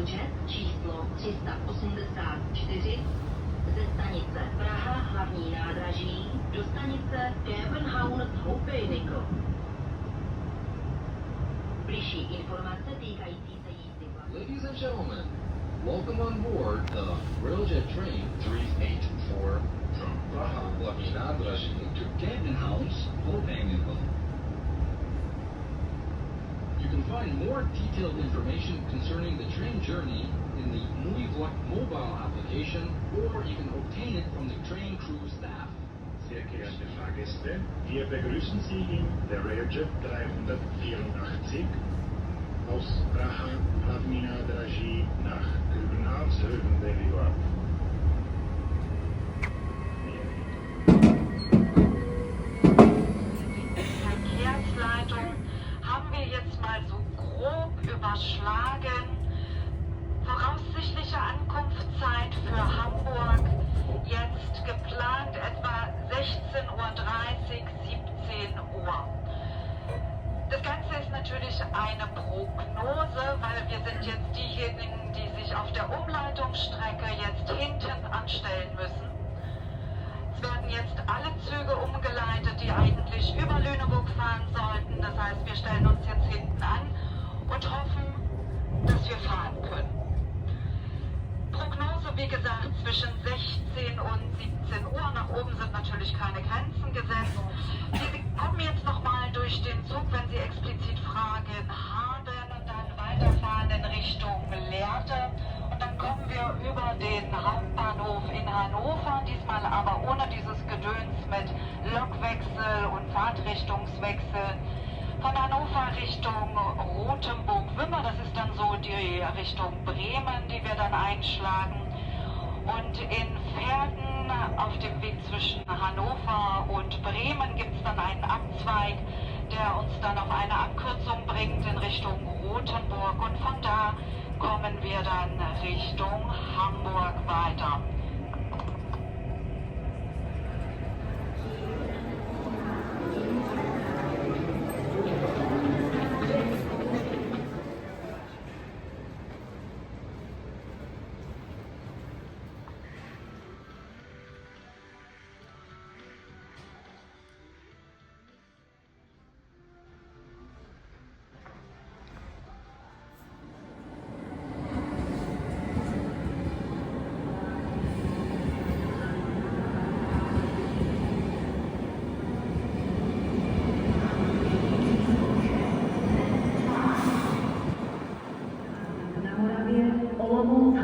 rozpočet číslo 384 ze stanice Praha hlavní nádraží do stanice Cavenhouse-Hopenickel. Bližší informace týkající se jízdy vlaku. Ladies and gentlemen, welcome on board the Railjet Train 3824 from Praha hlavní nádraží to Cavenhouse-Hopenickel. You can find more detailed information concerning the train journey in the Mój Vlak mobile application, or you can obtain it from the train crew staff. Sehr geehrte Fahrgäste, wir begrüßen Sie in der Railjet 384 aus Praha hlavní nádraží nach Cavenhouse-Hopenickel. Verkehrsleitung haben wir jetzt mal so grob überschlagen. Voraussichtliche Ankunftszeit für Hamburg jetzt geplant etwa 16:30 Uhr, 17 Uhr. Das Ganze ist natürlich eine Prognose, weil wir sind jetzt diejenigen, die sich auf der Umleitungsstrecke jetzt hinten anstellen müssen. Es werden jetzt alle Züge umgeleitet, die eigentlich über Lüneburg fahren sollten. Das heißt, wir stellen uns jetzt hinten an und hoffen, dass wir fahren können. Prognose, wie gesagt, zwischen 16 und 17 Uhr. Nach oben sind natürlich keine Grenzen gesetzt. Sie kommen jetzt nochmal durch den Zug, wenn Sie explizit Fragen haben, und dann weiterfahren in Richtung Lehrte. Und dann kommen wir über den Hauptbahnhof in Hannover, diesmal aber ohne dieses Gedöns mit Lokwechsel und Fahrtrichtungswechsel. Von Hannover Richtung Rothenburg-Wimmer, das ist dann so die Richtung Bremen, die wir dann einschlagen. Und in Verden auf dem Weg zwischen Hannover und Bremen gibt es dann einen Abzweig, der uns dann auf eine Abkürzung bringt in Richtung Rothenburg. Und von da kommen wir dann Richtung Hamburg weiter.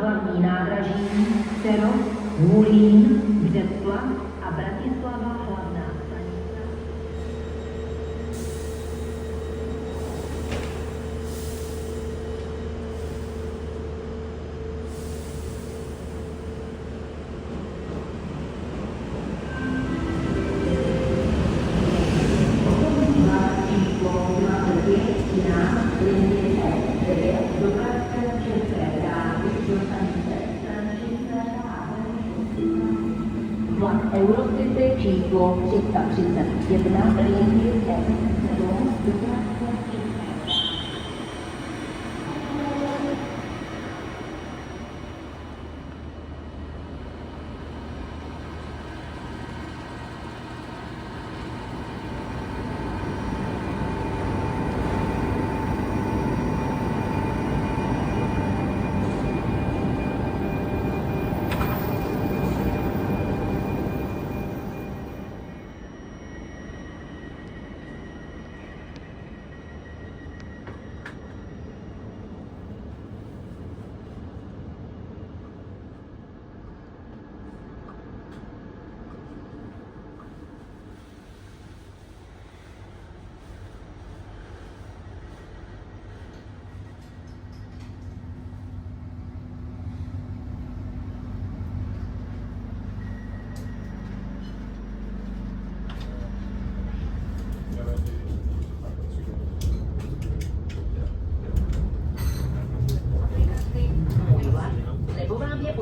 Hlavní nádraží, Serov, Hulín, Břeclav a Bratislava hlavná stanice. Číslo 25 linie S9 do Pražské České dráhy do stanice Stančice vlak Eurocity číslo 331 linie S7 do Pražské České.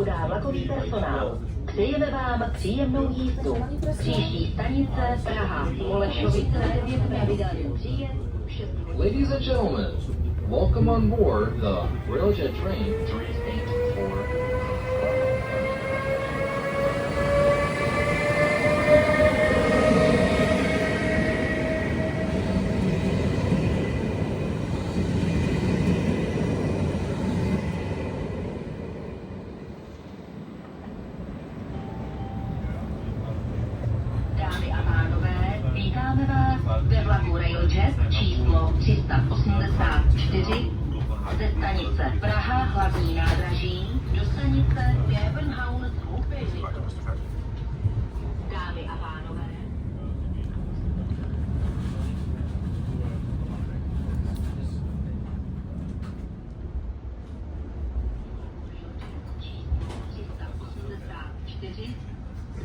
podá vlakový personál. Přejeme vám příjemnou jízdu. Příští stanice Praha, Olešovice, 9 pravidelný příjezd. Ladies and gentlemen, Welcome on board the Railjet train 384. Dámy a pánové, vítáme vás ve vlaku Railjet číslo 384 ze stanice Praha hlavní nádraží do stanice Gerbenhaus-Hoopeli. Dámy a pánové,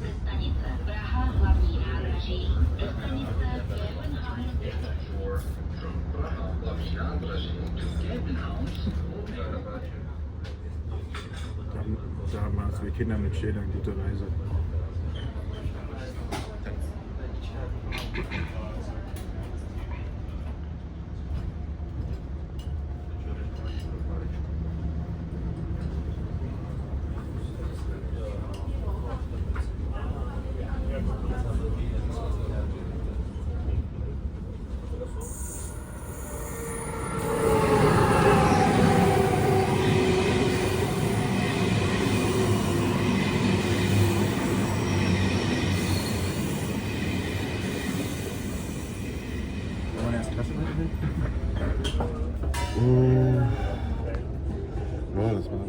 ze stanice Praha hlavní nádraží do stanice Gerbenhaus-Hoopeli. From Praha hlavní nádraží to Gerbenhaus. Da haben wir 2 Kinder mit Schildern, gute Reise. Wollen wir erst Klasse hin? Ja, das war.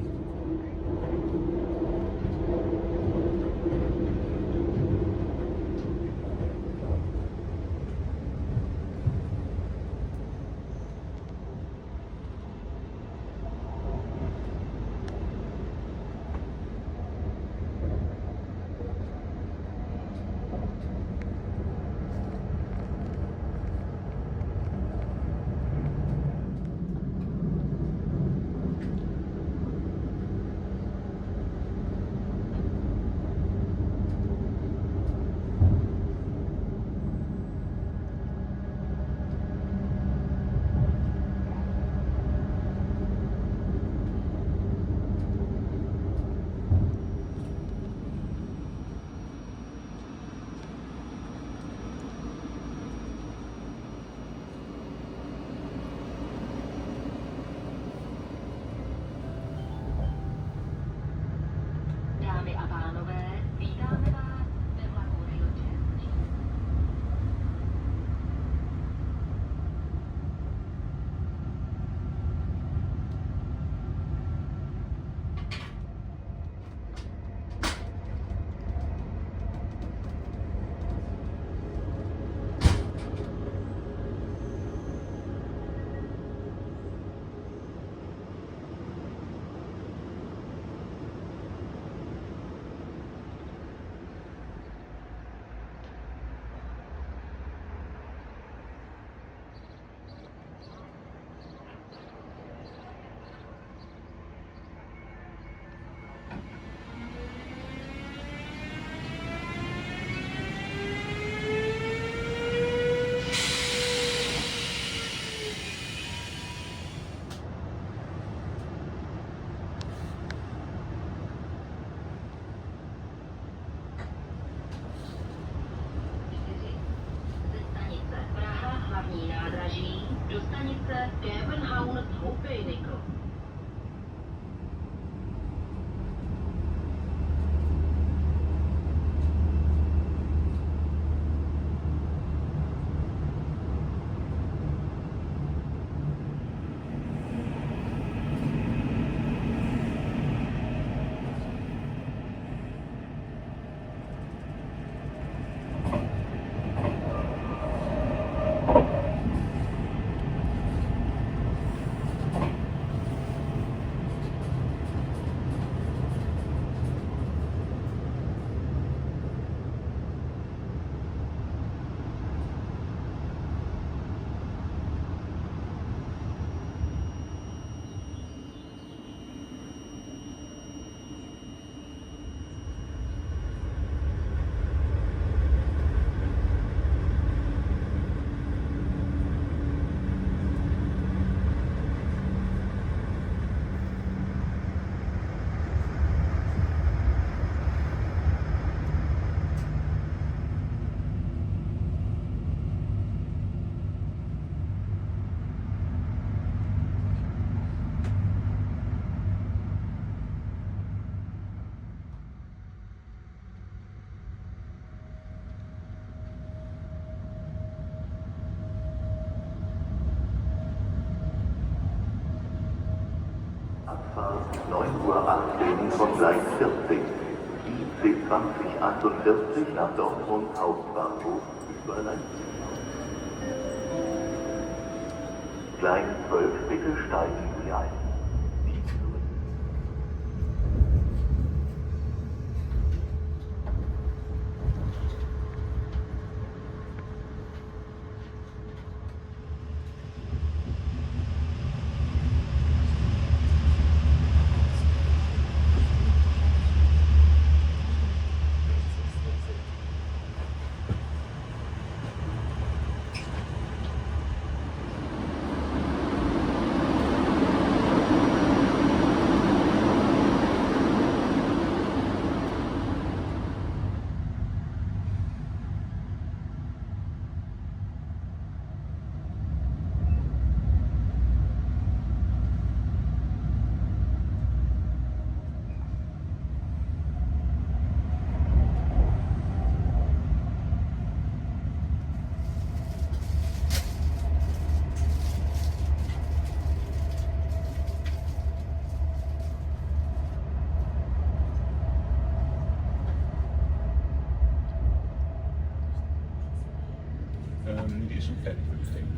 9:18 Uhr von Gleis 40. Die C2048 nach Dortmund Hauptbahnhof über Leipzig. Gleis 12, bitte steigen Sie ein. Die ist schon fertig, würde ich denken.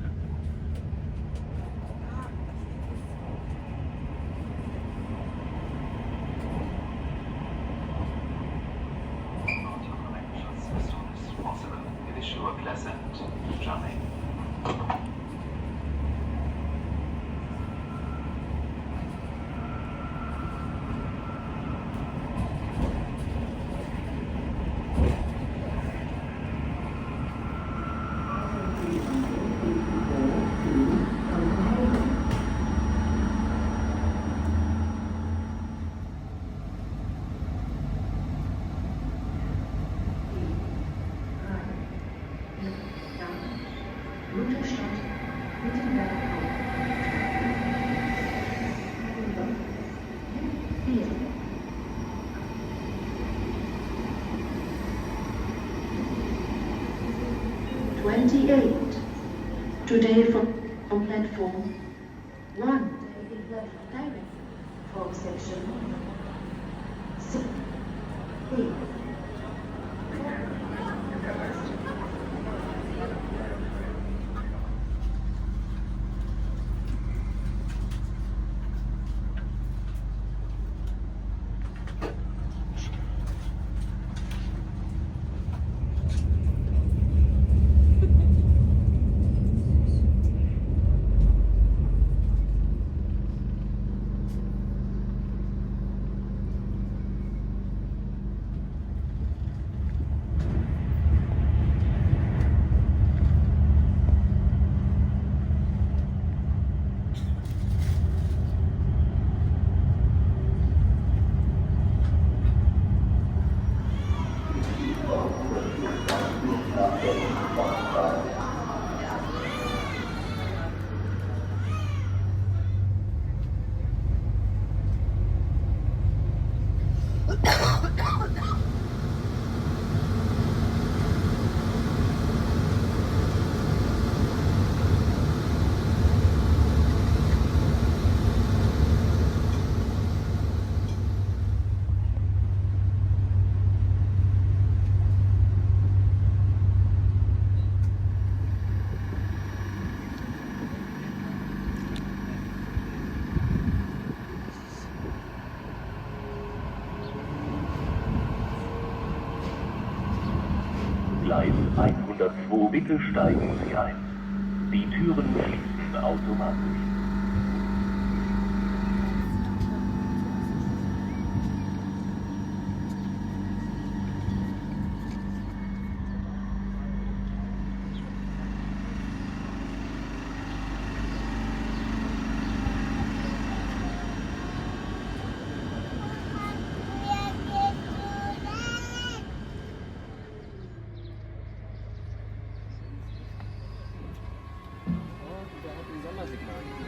Lutherstadt, Wittenberg, 28. Today from platform 1. Direct from section 6. Gleis 102, bitte steigen Sie ein. Die Türen schließen automatisch. Der hat ein Sondersignal.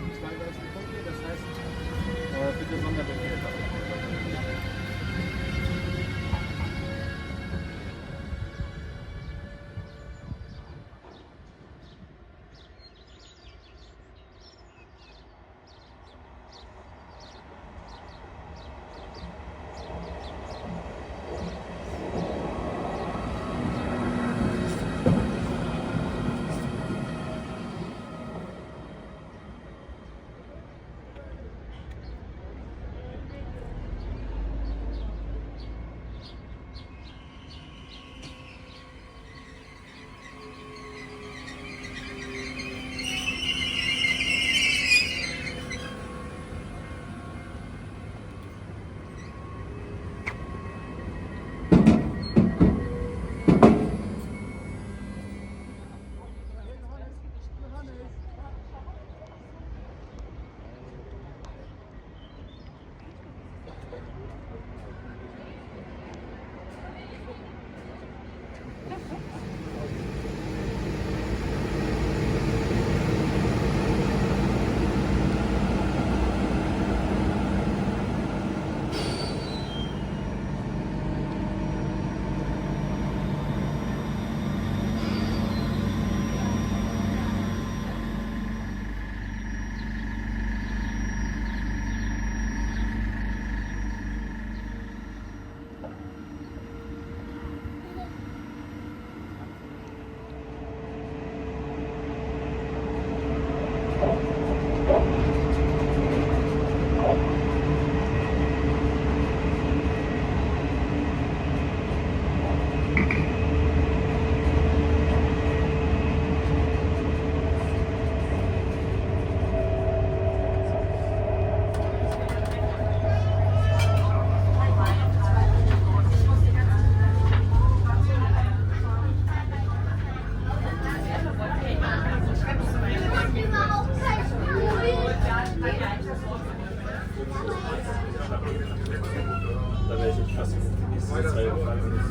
Zeichen, ich weiß nicht, die nächste Zeile gefallen ist.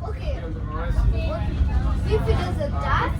Okay. Wie viele sind das?